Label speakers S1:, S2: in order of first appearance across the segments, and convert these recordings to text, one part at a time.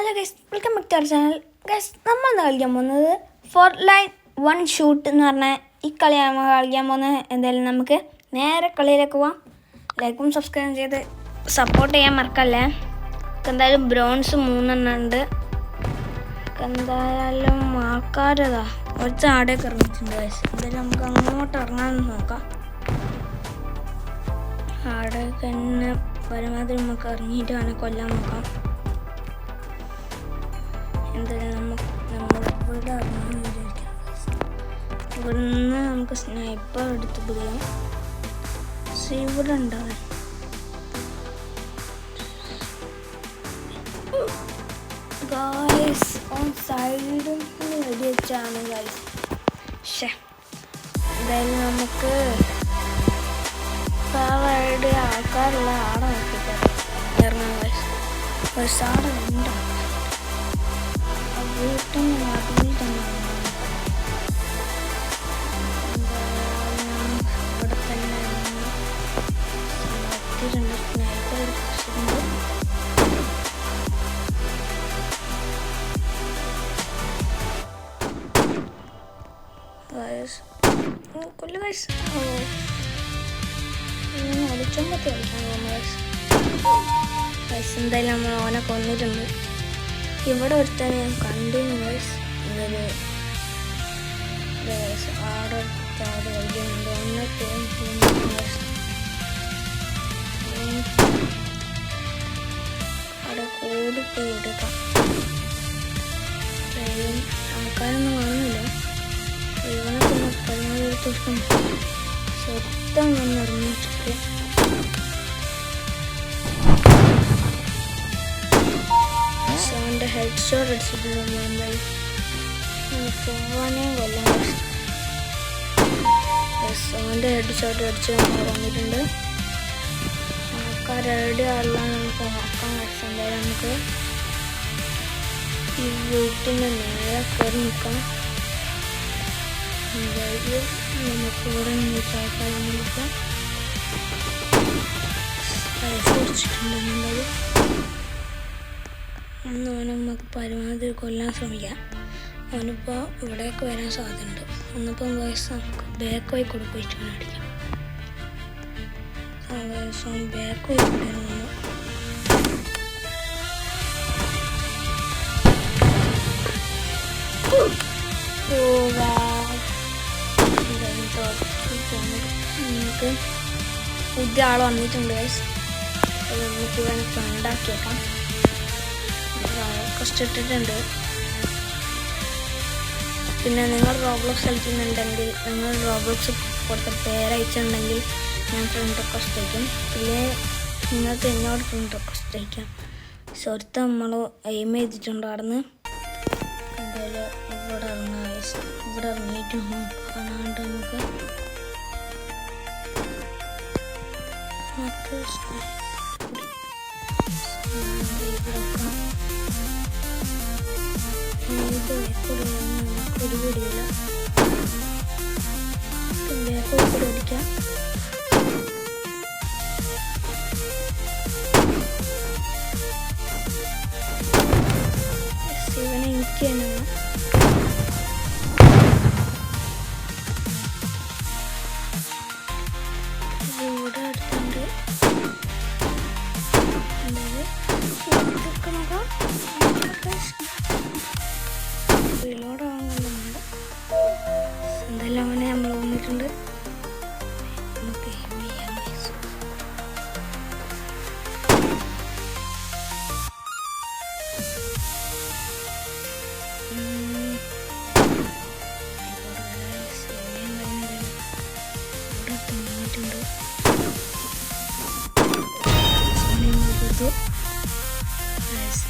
S1: Hello guys, welcome back to our channel. Guys, നമ്മൾ കളിക്കാൻ പോകുന്നത് ഫോർ ലൈൻ വൺ ഷൂട്ട് എന്ന് പറഞ്ഞ ഈ കളിയാണ് നമ്മൾ കളിക്കാൻ പോകുന്നത്. എന്തായാലും നമുക്ക് നേരെ കളിയിലേക്ക് പോവാം. ലൈക്കും സബ്സ്ക്രൈബും ചെയ്ത് സപ്പോർട്ട് ചെയ്യാൻ മറക്കല്ലേ. എന്തായാലും ബ്രോൺസ് 3 ഉണ്ട്. എന്തായാലും ആൾക്കാരതാ കുറച്ച് ആടേക്ക് ഇറങ്ങിയിട്ടുണ്ട് ഗൈസ്. എന്തായാലും നമുക്ക് അങ്ങോട്ട് ഇറങ്ങാൻ നോക്കാം. ആടേക്ക് തന്നെ പരമാവധി നമുക്ക് ഇറങ്ങിയിട്ട് വേണം കൊല്ലാൻ നോക്കാം. എന്തായാലും നമ്മളിവിടെ ഇറങ്ങാൻ വിചാരിക്കാം. ഇവിടുന്ന് നമുക്ക് സ്നൈപ്പർ എടുത്ത് പിടിക്കാം. ഇവിടെ ഉണ്ടാവും ഗായ്സ്. ഓൺ സൈഡിൽ വെടി വെച്ചാണ് ഗായ്സ്. എന്തായാലും നമുക്ക് വേറെ ആൾക്കാരുള്ള ആടെ നോക്കിയിട്ട് ഇറങ്ങാം ഗായ്സ്. പക്ഷെ ആടെ ഉണ്ടോ വീട്ടിൽ അതിൽ തന്നെ ഇവിടെ തന്നെ സ്നൈപ്പർ കൊല്ലു ഗൈസ്. ഒളിച്ചോമ്പത്തി കളിക്കാൻ പോകുന്നു ഗൈസ്. എന്തായാലും നമ്മൾ ഓനെ കൊന്നിട്ടുണ്ട്. ഇവിടെ ഒരുത്തന്നെ ഞാൻ കണ്ടിരുന്നു ഗൈസ്. ഇതൊരു ആടെ ചാട് കളിക്കുന്നുണ്ട്. അവിടെ കൂടിപ്പോയി എടുക്കാം. ആൾക്കാരൊന്നും കാണുന്നില്ല. ഇവനൊക്കെ പരമാവധി സ്വത്തം വന്ന് ഇറങ്ങിയിട്ടുണ്ട്. അവൻ്റെ ഹെഡ് ഷോട്ട് അടിച്ചിട്ടുണ്ട്. എന്തായി പോവാനേയും കൊല്ലാൻ അവൻ്റെ ഹെഡ് ഷോട്ട് അടിച്ച് വന്നിട്ടുണ്ട്. ആൾക്കാരുടെ ആളാണ് നമുക്ക് നോക്കാൻ കഴിച്ചത്. എന്തായാലും നമുക്ക് ഈ വീട്ടിൻ്റെ നേരെ കയറി നിൽക്കാം. എന്തായാലും നമുക്ക് ഇവിടെ നിന്നിട്ട് ആൾക്കാരെ നിൽക്കാം. പൈസ കുടിച്ചിട്ടുണ്ട്. എന്തായാലും ഒന്ന് അവനെ നമുക്ക് പരമാവധി കൊല്ലാൻ ശ്രമിക്കാം. അവനിപ്പോൾ ഇവിടേക്ക് വരാൻ സാധ്യതയുണ്ട്. ഒന്നിപ്പം വയസ്സ് നമുക്ക് ബാക്ക് വഴി കൂടെ പോയിട്ട് അടിക്കാം. ബാക്ക് വഴി കൂടെ നമുക്ക് പുതിയ ആൾ വന്നിട്ടുണ്ട് ഗൈസ്. അത് നമുക്ക് വേണം ഫ്രണ്ടാക്കിയേക്കാം. കഷ്ടിട്ടിട്ടുണ്ട്. പിന്നെ നിങ്ങൾ റോബ്ലോക്സ് കളിക്കുന്നുണ്ടെങ്കിൽ നിങ്ങൾ റോബ്ലോക്സ് കൊടുത്ത പേരയച്ചിട്ടുണ്ടെങ്കിൽ ഞാൻ ഫ്രണ്ട് റിക്വസ്റ്റ് അയക്കും. പിന്നെ നിങ്ങൾക്ക് എന്നോട് ഫ്രണ്ട് റിക്വസ്റ്റ് അയക്കാം. സ്വരത്ത് നമ്മൾ എയിം ചെയ്തിട്ടുണ്ട്. അവിടെ നിന്ന് എന്തായാലും ഇവിടെ ഇറങ്ങാം. ഇവിടെ ഇറങ്ങിയിട്ട് കാണാണ്ട് നമുക്ക് ഒരു പിടിയില്ല. കൂടെ അടിക്കാം. ഇവനെ എനിക്ക് തന്നെ ഇവിടെ അടുത്തുണ്ട്. റിലോഡാവുന്നുണ്ട്. എന്തായാലും അവനെ നമ്മൾ വന്നിട്ടുണ്ട്. നമുക്ക്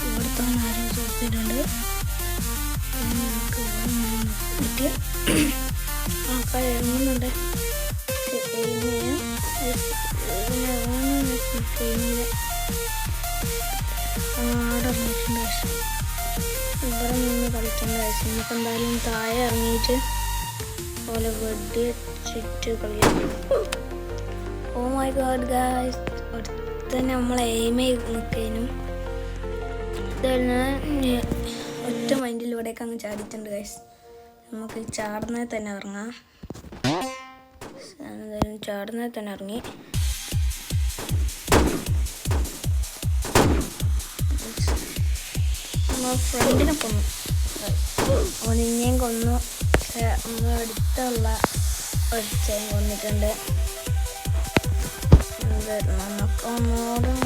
S1: ഇവിടുത്തെ ആരും ചോദിച്ചിട്ടുണ്ട്. ആൾക്കാർ ഇറങ്ങുന്നുണ്ട്. ആടിറങ്ങിയിട്ടുണ്ട്. ഇവിടെ നിന്ന് കളിക്കേണ്ട ആവശ്യം. നമുക്ക് എന്തായാലും താഴെ ഇറങ്ങിയിട്ട് പോലെ വെടി വെച്ചിട്ട് കളിക്കാം. ഓ മൈ ഗോഡ് ഗായ്സ്, അടുത്ത് നമ്മൾ എയിം ചെയ്ത് നിൽക്കാനും ഞാൻ ഒറ്റ മൈൻഡിലൂടെയൊക്കെ അങ്ങ് ചാടിയിട്ടുണ്ട് ഗൈസ്. നമുക്ക് ചാടുന്നത് തന്നെ ഇറങ്ങാം. ചാടുന്നത് തന്നെ ഇറങ്ങി. ഫ്രണ്ടിനെ കൊന്നു, ഒനിഞ്ഞേം കൊന്നു. നമ്മൾ അടുത്തുള്ള ഒച്ചയും കൊന്നിട്ടുണ്ട്. നമുക്ക് ഒന്നോടും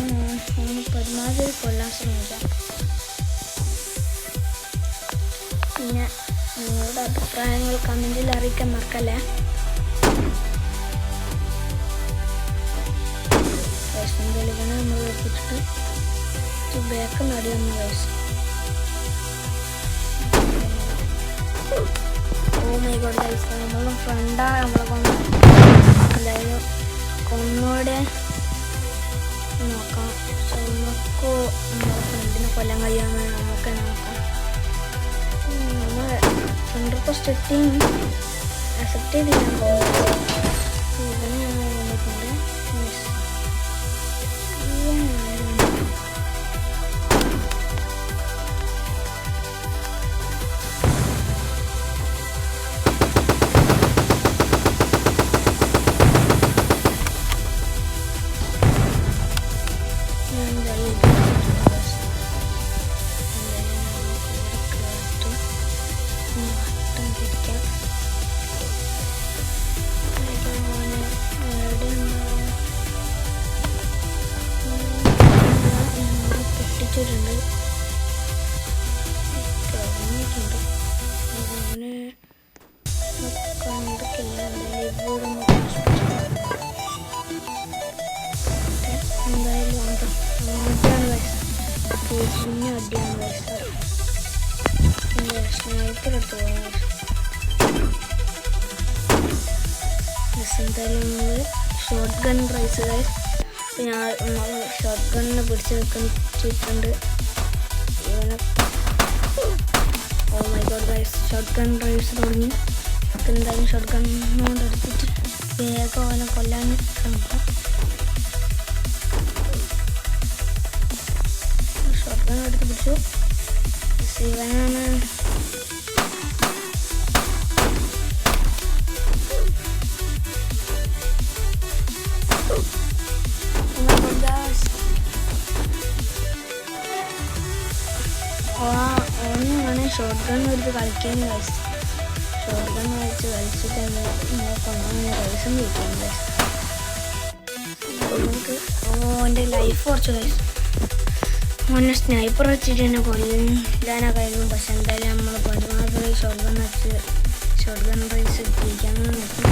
S1: പരമാവധി കൊല്ലാൻ ശ്രമിക്കാം. പിന്നെ നിങ്ങളുടെ അഭിപ്രായങ്ങൾ കമൻറ്റിൽ അറിയിക്കാൻ മറക്കല്ലേ. തെളിവാണ് നമ്മൾ വെച്ചിട്ട് ബാക്ക് നടി വന്ന വയസ്സ്. ഓ മൈ ഗോഡ് ഗൈസ്, നമ്മളെ ഫ്രണ്ടാണ് നമ്മളെ കൊന്ന. എന്തായാലും ഒന്നുകൂടെ നോക്കാം. നമുക്ക് നമ്മളെ ഫ്രണ്ടിനെ കൊല്ലാൻ കഴിയാമെന്ന് നമുക്ക് നോക്കാം. നമ്മൾ ഫ്രണ്ട് റിക്വസ്റ്റ് അക്സെപ്റ്റ് ചെയ്തില്ല പോകുന്നത്. ഇവനെ ഞങ്ങൾ വന്നിട്ടുണ്ട്. എന്തായാലും നമ്മൾ ഷോർട്ട് ഗൺ റൈസ് ഞാൻ ഷോർട്ട് ഗണ്ണിനെ പിടിച്ച് നിൽക്കുന്നുണ്ട്. ഇവനെ oh my god guys, short gun rise തുടങ്ങി. എന്തായാലും ഷോർട്ട് ഗണ്ണോട് എടുത്തിട്ട് വേഗം അവനെ കൊല്ലാൻ ശ്രമിക്കാം. ഷോർട്ട് ഗൺ എടുത്ത് പിടിച്ചു. ഇവനാണ് ഷോർട്ട് ഗൺ എടുത്ത് കളിക്കാൻ ഗൈസ്. ഷോർട്ട് ഗൺ വെച്ച് കളിച്ചിട്ട് കൊണ്ടുവന്ന് റൈസും കഴിക്കാൻ ഗൈസ്. നമുക്ക് എൻ്റെ ലൈഫ് കുറച്ച് ഗൈസ്. മോനെ സ്നൈപ്പർ വെച്ചിട്ട് തന്നെ കൊല്ലാനാ കഴിയും. പക്ഷെ എന്തായാലും നമ്മൾ പരമാവധി ഷോർട്ട് ഗൺ വെച്ച് ഷോർട്ട് ഗൺ റൈസ് കഴിക്കാൻ നോക്കും.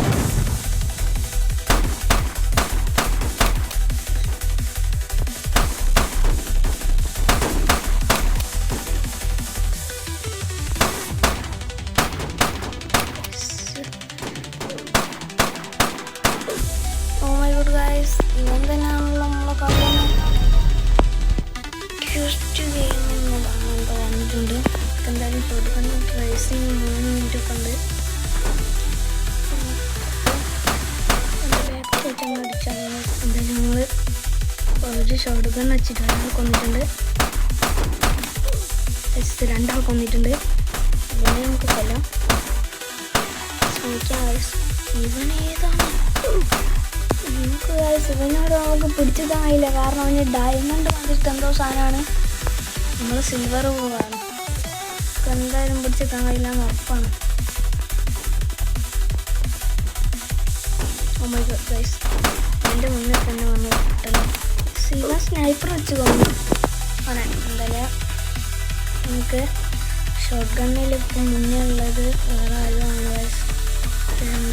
S1: ഇവൻ തന്നെയാണല്ലോ നമ്മളെ കളിയാണ്. പറഞ്ഞിട്ടുണ്ട്. എന്തായാലും ഷോർട്ട് ഗൺ റൈസിങ് 3 മിനിറ്റ് ഒക്കെ ഉണ്ട്. അടിച്ചാൽ എന്തായാലും ഞങ്ങൾ ഒരു ഷോർട്ട് ഗൺ വെച്ചിട്ട് ഒരാൾ കൊന്നിട്ടുണ്ട്. രണ്ടാൾ കൊന്നിട്ടുണ്ട്. ഇവനെ നമുക്ക് കൊല്ലാം ശ്രമിക്കാം. ഇവനേതാണ് നമുക്ക് ഇവനോട് നമുക്ക് പിടിച്ചതായില്ല. കാരണം അവന് ഡയമണ്ട് വന്നിട്ട് എന്തോ സാധനമാണ്. നമ്മൾ സിൽവർ പോവാണ്. എന്തായാലും പിടിച്ചെത്താൻ കഴിയില്ല എന്ന് ഉറപ്പാണ്. ഓ മൈ ഗോഡ് ഗൈസ്, എൻ്റെ മുന്നിൽ തന്നെ വന്ന് കിട്ടല്ലോ. ഇവൻ സ്നൈപ്പർ വെച്ച് കൊന്നു അവനെ. എന്തായാലും നമുക്ക് ഷോർട്ട് ഗണ്ണിൽ ഇപ്പം മുന്നേ ഉള്ളത് വേറെ ആരുമാണ് ഗൈസ്. 2-2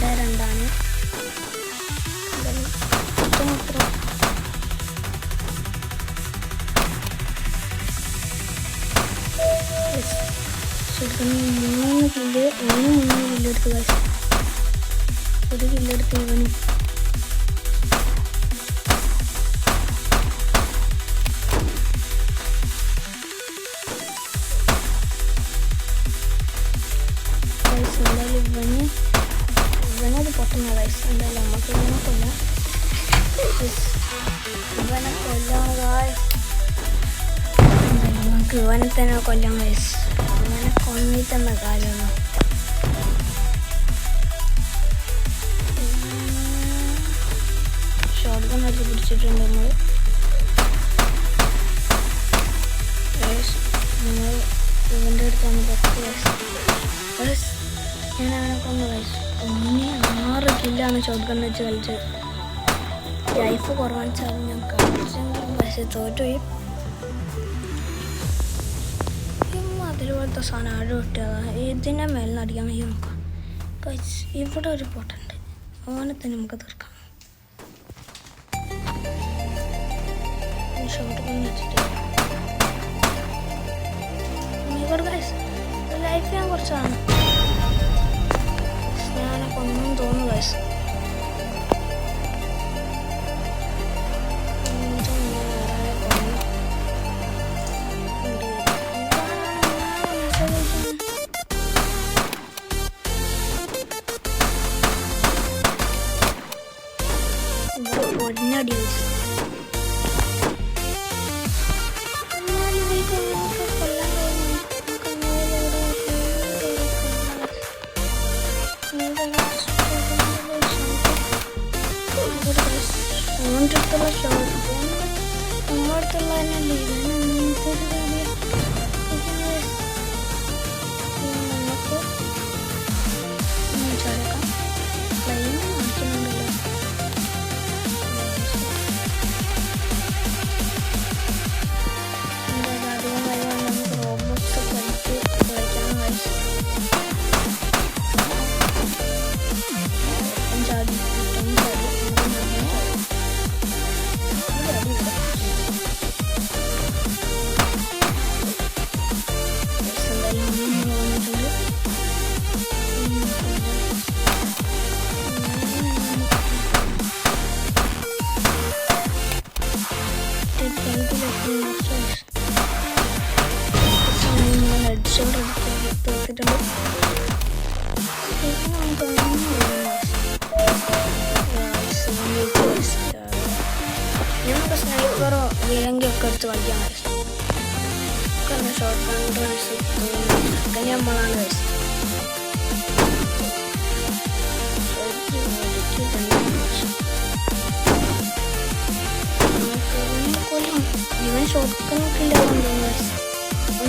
S1: 3 കില്ല് കില്ലെടുത്ത് ഗൈസ്. ഒരു കില്ലെടുത്ത് ഇവന് എന്തായാലും ഇവനത് പൊട്ടുന്ന ഗൈസ്. എന്തായാലും നമുക്ക് ഇവനെ കൊല്ലാം. ഇവനെ കൊല്ലാം ഗൈസ്. എന്തായാലും നമുക്ക് ഇവനെ തന്നെ കൊല്ലാൻ വയസ്സ് ഇവനെ കൊന്നിട്ടെന്ന കാര്യമുള്ളൂ. ഷോട്ട് ഗൺ എടുത്ത് പിടിച്ചിട്ടുണ്ട് നമ്മൾ. ഇവൻ്റെ അടുത്താണ് 10 വയസ്സ്. ഞാൻ അവനെ കൊന്നു വയസ്സ് 6 കില്ലാണ് ഷോട്ട് ഗൺ വെച്ച് കളിച്ചത്. ലൈഫ് കുറവാണ് സാർ ഞാൻ കളിച്ചെങ്കിലും പക്ഷേ തോറ്റുപോയി. അതിലുപോലത്തെ സാധനം ആഴ കിട്ടിയതാണ്. ഇതിൻ്റെ മേലിൽ അടിക്കാൻ വയ്യ നോക്കാം. ഇവിടെ ഒരു പോട്ടുണ്ട്, ഓനെ തന്നെ നമുക്ക് തീർക്കാം. ഷോട്ട് ഗൺ വെച്ചിട്ട് ലൈഫ് ഞാൻ കുറച്ചാണ് ഞാനൊക്കെ ഒന്നും തോന്നുന്നു വയസ്സ്. ഒന്നടി വെച്ച് ഓൻ്റെ ഷോട്ട് നമ്മളടുത്തുള്ള തന്നെയല്ലേ നമുക്ക് ചടക്കാം. പ്ലെയിൻ കാണിക്കുന്നുണ്ടല്ലോ. അധികം കഴിവാണ് നമുക്ക് റോബോട്ട്സ് കളിക്കാൻ വയസ്സ് ചാടി ഞങ്ങൾക്ക് സ്നൈപ്പറോ വിലങ്കിയൊക്കെ എടുത്ത് കളിക്കാൻ വയസ്സ് ഷോർട്ട് കൺട്രോൾസ് നമ്മളാണ് വയസ്സ്. ഇവൻ ഷോർട്ട് കണ്ണൊക്കെ ഇല്ലാന്ന് തോന്നുന്നു.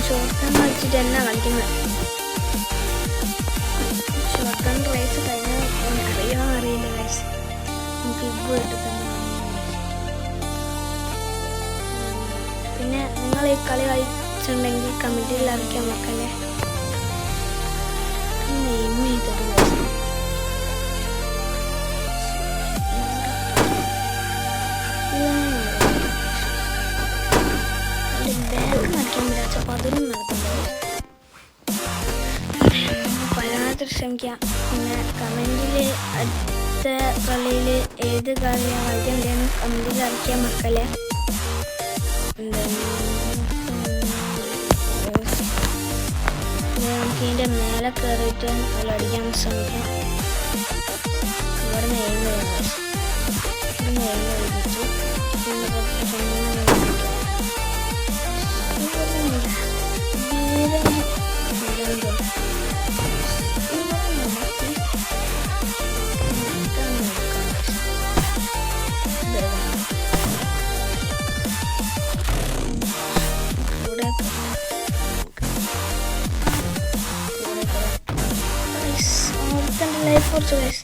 S1: ഷോർട്ട് കണ്ണ് വെച്ചിട്ട് എന്നാ കളിക്കുന്നത്. ഷോർട്ട് കൺ റേസ് കഴിഞ്ഞാൽ അറിയില്ല വയസ്സ്. നമുക്ക് ഇപ്പോൾ ഇട്ട് തന്നെ. പിന്നെ നിങ്ങൾ ഈ കളി കളിച്ചിട്ടുണ്ടെങ്കിൽ കമൻറ്റിൽ അറിയിക്കാൻ മക്കളെ. നെയിം ചെയ്തിട്ട് ബാഗ് നടക്കാൻ പറ്റാ. അപ്പോൾ അതൊന്നും നടക്കുന്നുണ്ട്. പരമാവധി ശ്രമിക്കാം. പിന്നെ കമൻറ്റിൽ അടുത്ത കളിയിൽ ഏത് കളിയാണ് കളിക്കേണ്ടതെന്ന് കമൻറ്റിൽ അറിയിക്കാൻ മക്കളെ. നമുക്ക് ഇതിൻ്റെ മേലെ കയറിയിട്ട് നല്ല അടിക്കാൻ ശ്രമിക്കാം. ഇവിടെ നെയിം എഴുതിച്ചു life കുറച്ച് guys.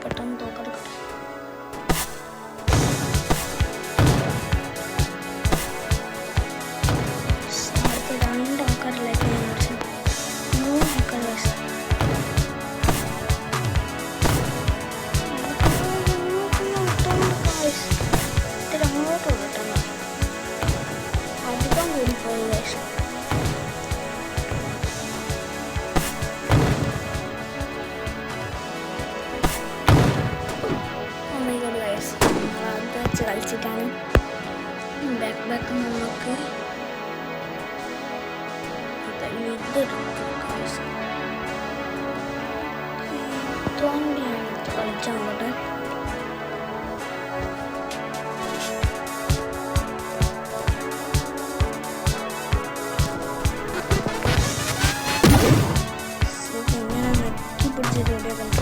S1: പെട്ടെന്ന് തോക്കെടുക്കട്ടെ. രണ്ട് ആൾക്കാരിലേക്ക് ഞാൻ വിളിച്ചു. 3 ആൾക്കാർ വയസ്സ്. അങ്ങോട്ട് കിട്ടണം. അധികം കൂടിപ്പോയി വയസ്സ്. കളിച്ചിട്ടാണ് ബാക്ക് നമുക്ക് തോണ്ടിയാണ് കളിച്ചങ്ങോട്ട്. ഇങ്ങനെ നക്കി പിടിച്ചിട്ട് ണ്ട്.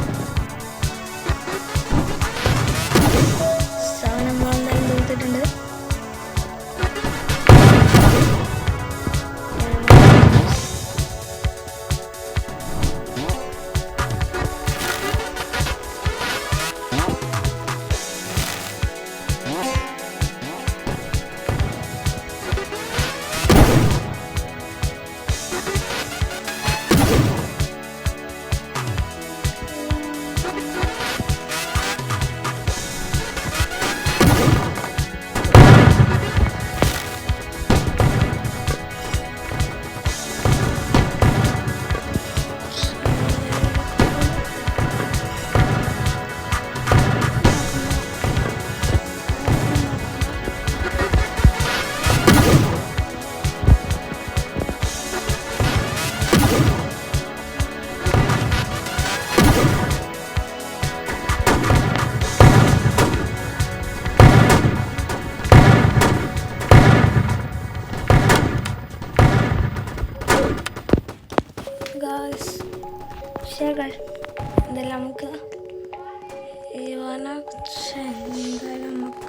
S1: എന്തായാലും നമുക്ക്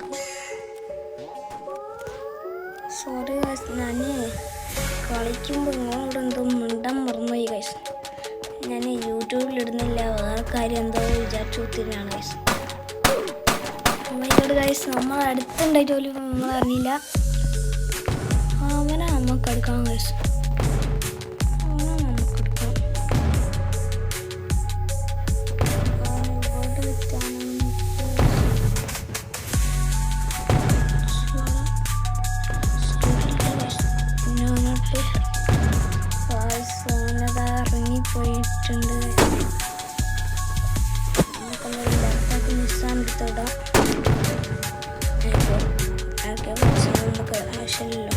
S1: സോറി ഗൈസ്, ഞാൻ കളിക്കുമ്പോൾ നിങ്ങളോട് എന്തോ മിണ്ടാൻ മറന്നുപോയി ഗൈസ്. ഞാൻ യൂട്യൂബിലിടുന്നില്ല, വേറെ കാര്യം എന്തോ വിചാരിച്ചു ഒത്തിരിയാണ് ഗൈസ്. അമ്മയോട് ഗൈസ് നമ്മൾ അടുത്തുണ്ടായിട്ട് പോലും നമ്മൾ അറിഞ്ഞില്ല. അങ്ങനെ നമുക്ക് എടുക്കാം ഗൈസ്. ഇറങ്ങിപ്പോയിട്ടുണ്ട്. നമുക്കൊന്ന് മിസ്സാണ് എടുത്തോടാം. നമുക്ക് ആവശ്യമില്ലല്ലോ.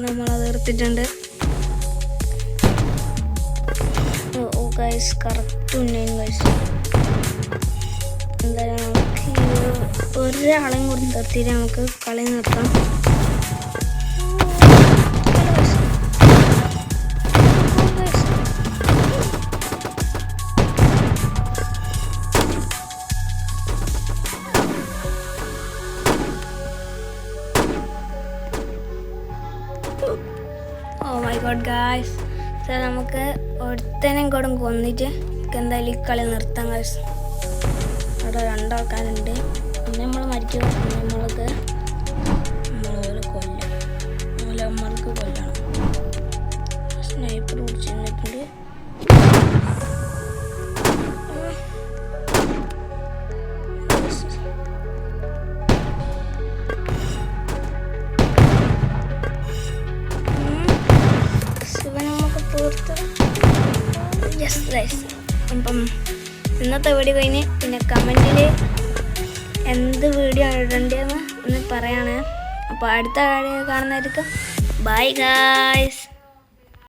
S1: നമ്മളത് എടുത്തിട്ടുണ്ട്. ഗൈസ് കറക്റ്റ് ഉണ്ടെങ്കിൽ ഗൈസ് എന്തായാലും നമുക്ക് ഒരാളെയും കൂടി നിർത്തിയിട്ട് നമുക്ക് കളി നിർത്താം. ഓ മൈ ഗോഡ് ഗായ്സ്, നമുക്ക് ഒരുത്തനെയും കൂടെ കൊന്നിട്ട് എന്തായാലും ഈ കളി നിർത്താം ഗായ്സ്. അവിടെ 2 ആൾക്കാരുണ്ട്. പിന്നെ നമ്മൾ മരിക്കുക, നമ്മൾക്ക് നമ്മളെ കൊല്ലാം, നമ്മൾക്ക് കൊല്ലണം. സ്നൈപ്പർ പിടിച്ച് നിന്നിട്ടുണ്ട്. അപ്പം ഇന്നത്തെ വീഡിയോ കഴിഞ്ഞ് പിന്നെ കമൻറ്റിൽ എന്ത് വീഡിയോ ഇടേണ്ടതെന്ന് ഒന്ന് പറയണേ. അപ്പോൾ അടുത്ത വീഡിയോ കാണുന്നതായിരിക്കും. Bye guys.